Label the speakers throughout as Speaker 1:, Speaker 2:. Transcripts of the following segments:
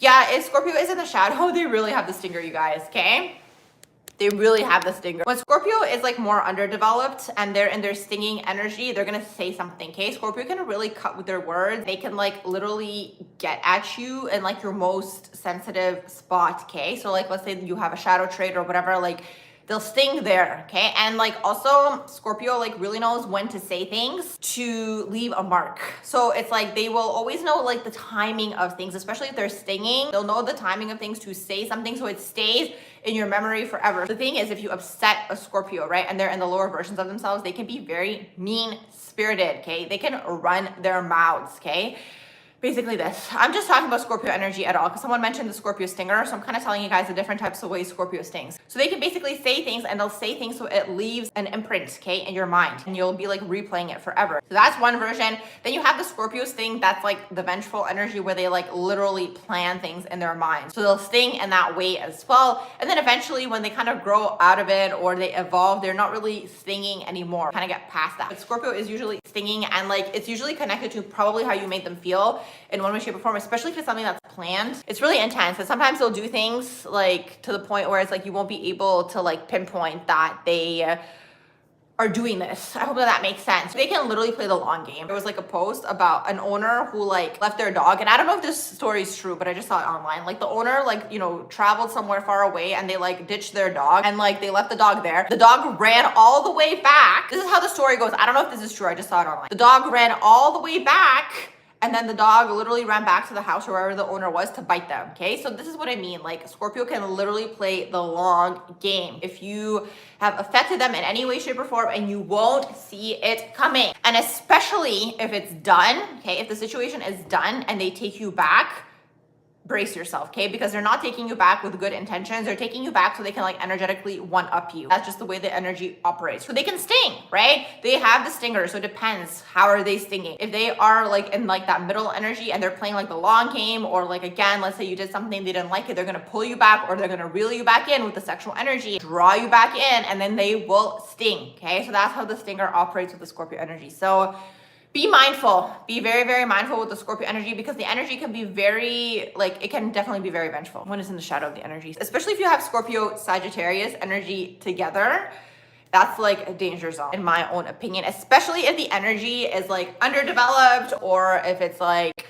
Speaker 1: Yeah, if Scorpio is in the shadow, they really have the stinger, you guys, okay? They really have the stinger. When Scorpio is like more underdeveloped and they're in their stinging energy, they're gonna say something, okay? Scorpio can really cut with their words. They can like literally get at you in like your most sensitive spot, okay? So like, let's say you have a shadow trait or whatever, like they'll sting there, okay? And like also Scorpio like really knows when to say things to leave a mark. So it's like they will always know like the timing of things, especially if they're stinging. They'll know the timing of things to say something so it stays in your memory forever. The thing is, if you upset a Scorpio, right, and they're in the lower versions of themselves, they can be very mean-spirited, okay? They can run their mouths, okay? Basically this. I'm just talking about Scorpio energy at all because someone mentioned the Scorpio stinger. So I'm kind of telling you guys the different types of ways Scorpio stings. So they can basically say things and they'll say things so it leaves an imprint, okay, in your mind. And you'll be like replaying it forever. So that's one version. Then you have the Scorpio sting. That's like the vengeful energy where they like literally plan things in their mind. So they'll sting in that way as well. And then eventually when they kind of grow out of it or they evolve, they're not really stinging anymore. Kind of get past that. But Scorpio is usually stinging and like it's usually connected to probably how you made them feel in one way, shape, or form, especially if it's something that's planned. It's really intense. And sometimes they'll do things like to the point where it's like you won't be able to like pinpoint that they are doing this. I hope that makes sense. They can literally play the long game. There was like a post about an owner who like left their dog, and I don't know if this story is true, but I just saw it online. Like the owner like, you know, traveled somewhere far away and they like ditched their dog and like they left the dog there. The dog ran all the way back. This is how the story goes. I don't know if this is true. I just saw it online. The dog ran all the way back and then the dog literally ran back to the house or wherever the owner was to bite them, okay? So this is what I mean. Like Scorpio can literally play the long game. If you have affected them in any way, shape, or form and you won't see it coming. And especially if it's done, okay? If the situation is done and they take you back, brace yourself, okay? Because they're not taking you back with good intentions. They're taking you back so they can like energetically one-up you. That's just the way the energy operates. So they can sting, right? They have the stinger, so it depends. How are they stinging? If they are like in like that middle energy and they're playing like the long game, or like again, let's say you did something they didn't like it, they're gonna pull you back or they're gonna reel you back in with the sexual energy, draw you back in, and then they will sting, okay? So that's how the stinger operates with the Scorpio energy. So be mindful, be very, very mindful with the Scorpio energy because the energy can be very, like, it can definitely be very vengeful when it's in the shadow of the energy. Especially if you have Scorpio Sagittarius energy together, that's like a danger zone in my own opinion, especially if the energy is like underdeveloped or if it's like,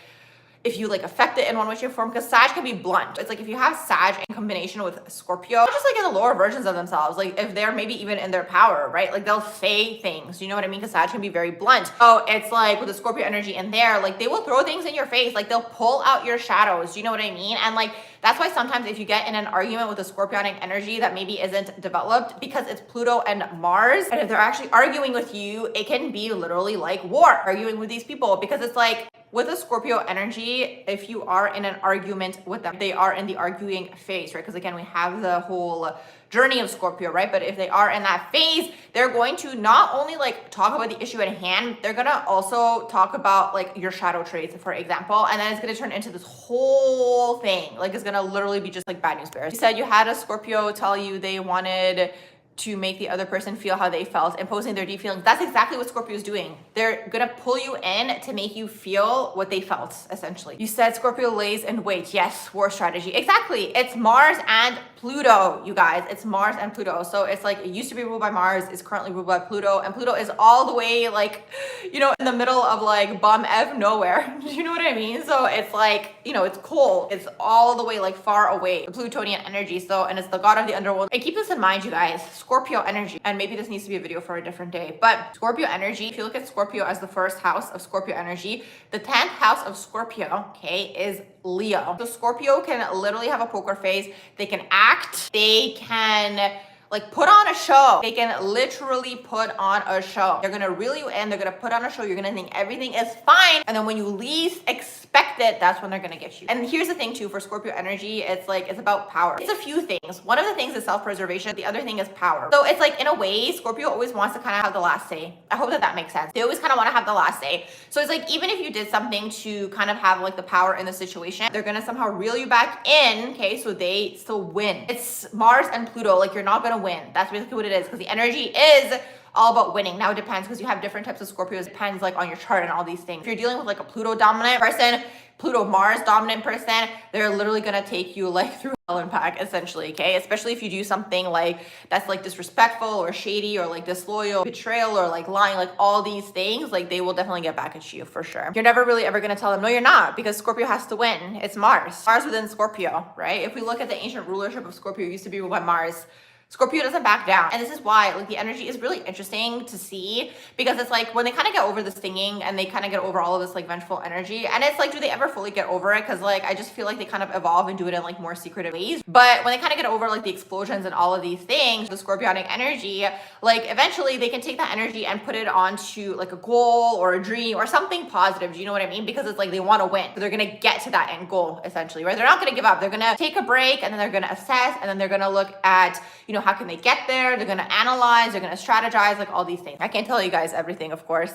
Speaker 1: if you like affect it in one way, shape, or form, because Sag can be blunt. It's like if you have Sag in combination with Scorpio, just like in the lower versions of themselves, like if they're maybe even in their power, right? Like they'll say things, you know what I mean? Because Sag can be very blunt. So it's like with the Scorpio energy in there, like they will throw things in your face, like they'll pull out your shadows, you know what I mean? And like that's why sometimes if you get in an argument with a Scorpionic energy that maybe isn't developed because it's Pluto and Mars, and if they're actually arguing with you, it can be literally like war, arguing with these people, because it's like, with a Scorpio energy, if you are in an argument with them, they are in the arguing phase, right? Because again, we have the whole journey of Scorpio, right? But if they are in that phase, they're going to not only like talk about the issue at hand, they're gonna also talk about like your shadow traits, for example, and then it's gonna turn into this whole thing. Like it's gonna literally be just like bad news bears. You said you had a Scorpio tell you they wanted to make the other person feel how they felt, imposing their deep feelings. That's exactly what Scorpio is doing. They're gonna pull you in to make you feel what they felt, essentially. You said Scorpio lays in wait. Yes, war strategy. Exactly. It's Mars and Pluto, you guys. It's Mars and Pluto. So it's like, it used to be ruled by Mars, it's currently ruled by Pluto, and Pluto is all the way like, you know, in the middle of like bum F nowhere. You know what I mean? So it's like, you know, it's cold. It's all the way like far away, the Plutonian energy. So, and it's the god of the underworld. And keep this in mind, you guys. Scorpio energy, and maybe this needs to be a video for a different day, but Scorpio energy, if you look at Scorpio as the first house of Scorpio energy, the 10th house of Scorpio, okay, is Leo. So Scorpio can literally have a poker face. They can act. They can like put on a show. They can literally put on a show. They're gonna reel you in. They're gonna put on a show. You're gonna think everything is fine. And then when you least expect it, that's when they're gonna get you. And here's the thing too, for Scorpio energy, it's like, it's about power. It's a few things. One of the things is self-preservation. The other thing is power. So it's like, in a way, Scorpio always wants to kind of have the last say. I hope that makes sense. They always kind of want to have the last say. So it's like, even if you did something to kind of have like the power in the situation, they're gonna somehow reel you back in, okay? So they still win. It's Mars and Pluto, like you're not gonna win. That's basically what it is, because the energy is all about winning. Now it depends, because you have different types of Scorpios. It depends like on your chart and all these things. If you're dealing with like a Pluto dominant person, Pluto Mars dominant person, they're literally gonna take you like through hell and back essentially, okay? Especially if you do something like that's like disrespectful or shady or like disloyal, betrayal or like lying, like all these things, like they will definitely get back at you for sure. You're never really ever gonna tell them, no, you're not, because Scorpio has to win. It's Mars. Mars within Scorpio, right? If we look at the ancient rulership of Scorpio, it used to be ruled by Mars. Scorpio doesn't back down. And this is why like the energy is really interesting to see, because it's like when they kind of get over the stinging and they kind of get over all of this like vengeful energy, and it's like, do they ever fully get over it? Because like I just feel like they kind of evolve and do it in like more secretive ways. But when they kind of get over like the explosions and all of these things, the Scorpionic energy, like eventually they can take that energy and put it onto like a goal or a dream or something positive. Do you know what I mean? Because it's like they want to win. So they're gonna get to that end goal essentially, right? They're not gonna give up. They're gonna take a break and then they're gonna assess and then they're gonna look at, you know, how can they get there? They're gonna analyze, they're gonna strategize, like all these things. I can't tell you guys everything, of course,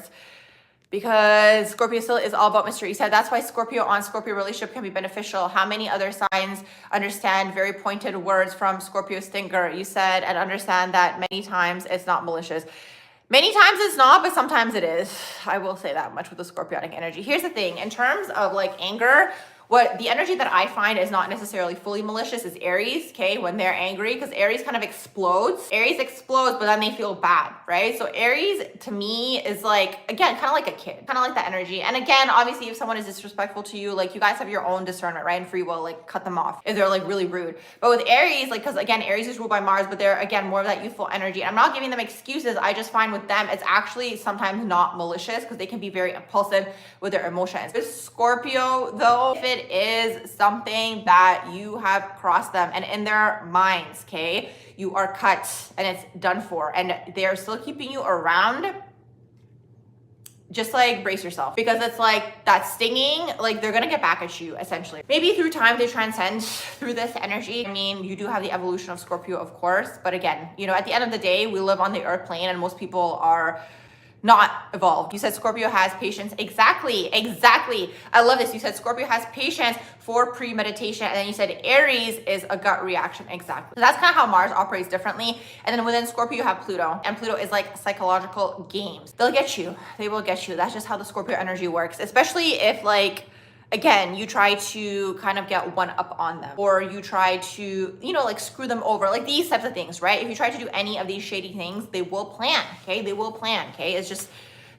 Speaker 1: because Scorpio still is all about mystery. So that's why Scorpio on Scorpio relationship can be beneficial. How many other signs understand very pointed words from Scorpio stinger? You said, and understand that many times it's not malicious. Many times it's not, but sometimes it is. I will say that much with the Scorpionic energy. Here's the thing, in terms of like anger, what the energy that I find is not necessarily fully malicious is Aries, okay, when they're angry, because Aries kind of explodes. Aries explodes, but then they feel bad, right? So Aries to me is like, again, kind of like a kid, kind of like that energy. And again, obviously, if someone is disrespectful to you, like you guys have your own discernment, right? And free will, like cut them off if they're like really rude. But with Aries, like, because again, Aries is ruled by Mars, but they're again more of that youthful energy. And I'm not giving them excuses. I just find with them, it's actually sometimes not malicious because they can be very impulsive with their emotions. With Scorpio, though, if it is something that you have crossed them and in their minds, okay, you are cut and it's done for, and they're still keeping you around, just like brace yourself, because it's like that stinging, like they're gonna get back at you essentially. Maybe through time they transcend through this energy. I mean, you do have the evolution of Scorpio, of course, but again, you know, at the end of the day, we live on the earth plane and most people are not evolved. You said Scorpio has patience. Exactly. I love this. You said Scorpio has patience for premeditation. And then you said Aries is a gut reaction. Exactly. So that's kind of how Mars operates differently. And then within Scorpio, you have Pluto. And Pluto is like psychological games. They'll get you. They will get you. That's just how the Scorpio energy works. Especially if like, again, you try to kind of get one up on them, or you try to, you know, like screw them over, like these types of things, right? If you try to do any of these shady things, they will plan, okay? They will plan, okay? It's just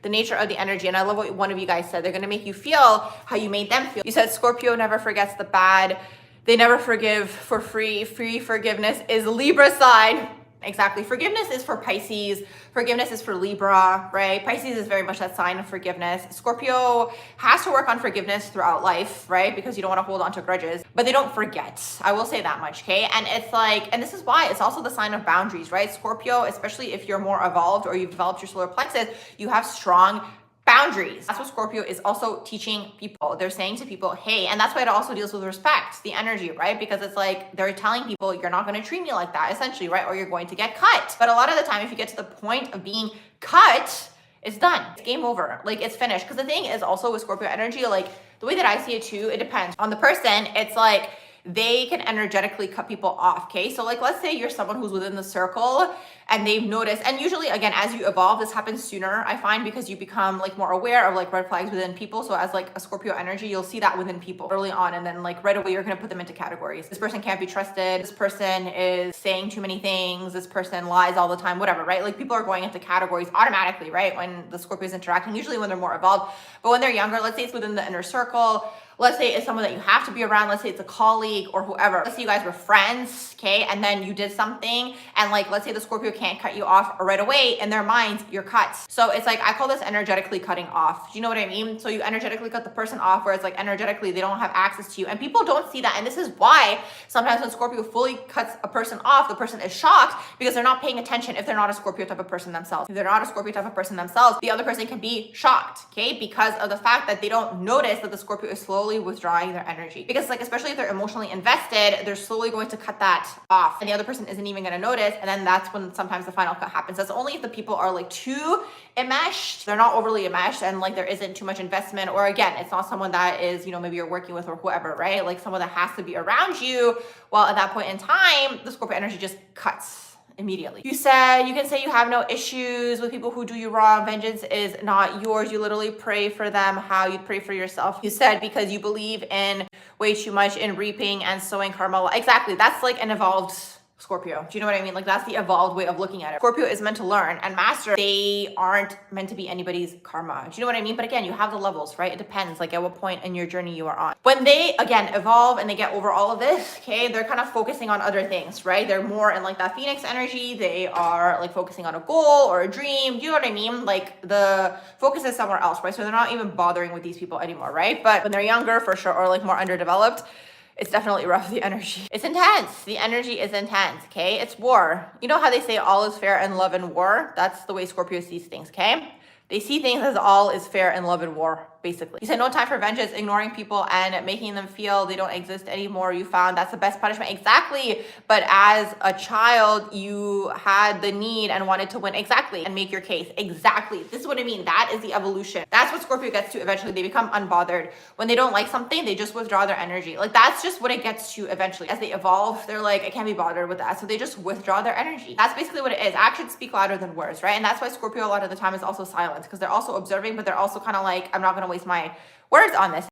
Speaker 1: the nature of the energy. And I love what one of you guys said. They're going to make you feel how you made them feel. You said Scorpio never forgets the bad. They never forgive for free. Free forgiveness is Libra side. Exactly. Forgiveness is for Pisces. Forgiveness is for Libra, right? Pisces is very much that sign of forgiveness. Scorpio has to work on forgiveness throughout life, right? Because you don't want to hold on to grudges, but they don't forget. I will say that much, okay? And it's like, and this is why it's also the sign of boundaries, right? Scorpio, especially if you're more evolved or you've developed your solar plexus, you have strong boundaries. That's what Scorpio is also teaching people. They're saying to people, hey, and that's why it also deals with respect, the energy, right? Because it's like they're telling people you're not going to treat me like that, essentially, right? Or you're going to get cut. But a lot of the time, if you get to the point of being cut, it's done. It's game over. Like it's finished. Because the thing is also with Scorpio energy, like the way that I see it too, it depends on the person. It's like they can energetically cut people off, okay? So like, let's say you're someone who's within the circle and they've noticed, and usually again, as you evolve, this happens sooner, I find, because you become like more aware of like red flags within people. So as like a Scorpio energy, you'll see that within people early on. And then like right away, you're gonna put them into categories. This person can't be trusted. This person is saying too many things. This person lies all the time, whatever, right? Like people are going into categories automatically, right? When the Scorpio is interacting, usually when they're more evolved. But when they're younger, let's say it's within the inner circle, let's say it's someone that you have to be around, let's say it's a colleague or whoever. Let's say you guys were friends, okay? And then you did something, and like, let's say the Scorpio can't cut you off right away. In their minds, you're cut. So it's like, I call this energetically cutting off. Do you know what I mean? So you energetically cut the person off, where it's like energetically, they don't have access to you. And people don't see that. And this is why sometimes when Scorpio fully cuts a person off, the person is shocked because they're not paying attention if they're not a Scorpio type of person themselves. If they're not a Scorpio type of person themselves, the other person can be shocked, okay? Because of the fact that they don't notice that the Scorpio is slowly withdrawing their energy. Because like, especially if they're emotionally invested, they're slowly going to cut that off, and the other person isn't even going to notice. And then that's when sometimes the final cut happens. That's only if the people are like too enmeshed, they're not overly enmeshed, and like there isn't too much investment, or again, it's not someone that is, you know, maybe you're working with or whoever, right? Like someone that has to be around you. Well, at that point in time, the Scorpio energy just cuts. immediately. You can say you have no issues with people who do you wrong. Vengeance is not yours. You literally pray for them how you'd pray for yourself. You said because you believe in way too much in reaping and sowing karma. Exactly. That's like an evolved Scorpio. Do you know what I mean? Like that's the evolved way of looking at it. Scorpio is meant to learn and master. They aren't meant to be anybody's karma. Do you know what I mean? But again, you have the levels, right? It depends like at what point in your journey you are on. When they again evolve and they get over all of this, okay, they're kind of focusing on other things, right? They're more in like that Phoenix energy. They are like focusing on a goal or a dream. Do you know what I mean? Like the focus is somewhere else, right? So they're not even bothering with these people anymore, right? But when they're younger for sure, or like more underdeveloped, it's definitely rough, the energy. It's intense. The energy is intense, okay? It's war. You know how they say all is fair in love and war? That's the way Scorpio sees things, okay? They see things as all is fair in love and war, basically. You said no time for vengeance, ignoring people and making them feel they don't exist anymore. You found that's the best punishment. Exactly. But as a child, you had the need and wanted to win. Exactly. And make your case. Exactly. This is what I mean. That is the evolution. That's what Scorpio gets to eventually. They become unbothered. When they don't like something, they just withdraw their energy. Like that's just what it gets to eventually. As they evolve, they're like, I can't be bothered with that. So they just withdraw their energy. That's basically what it is. Actions speak louder than words, right? And that's why Scorpio a lot of the time is also silent, because they're also observing, but they're also kind of like, I'm not going to waste my words on this.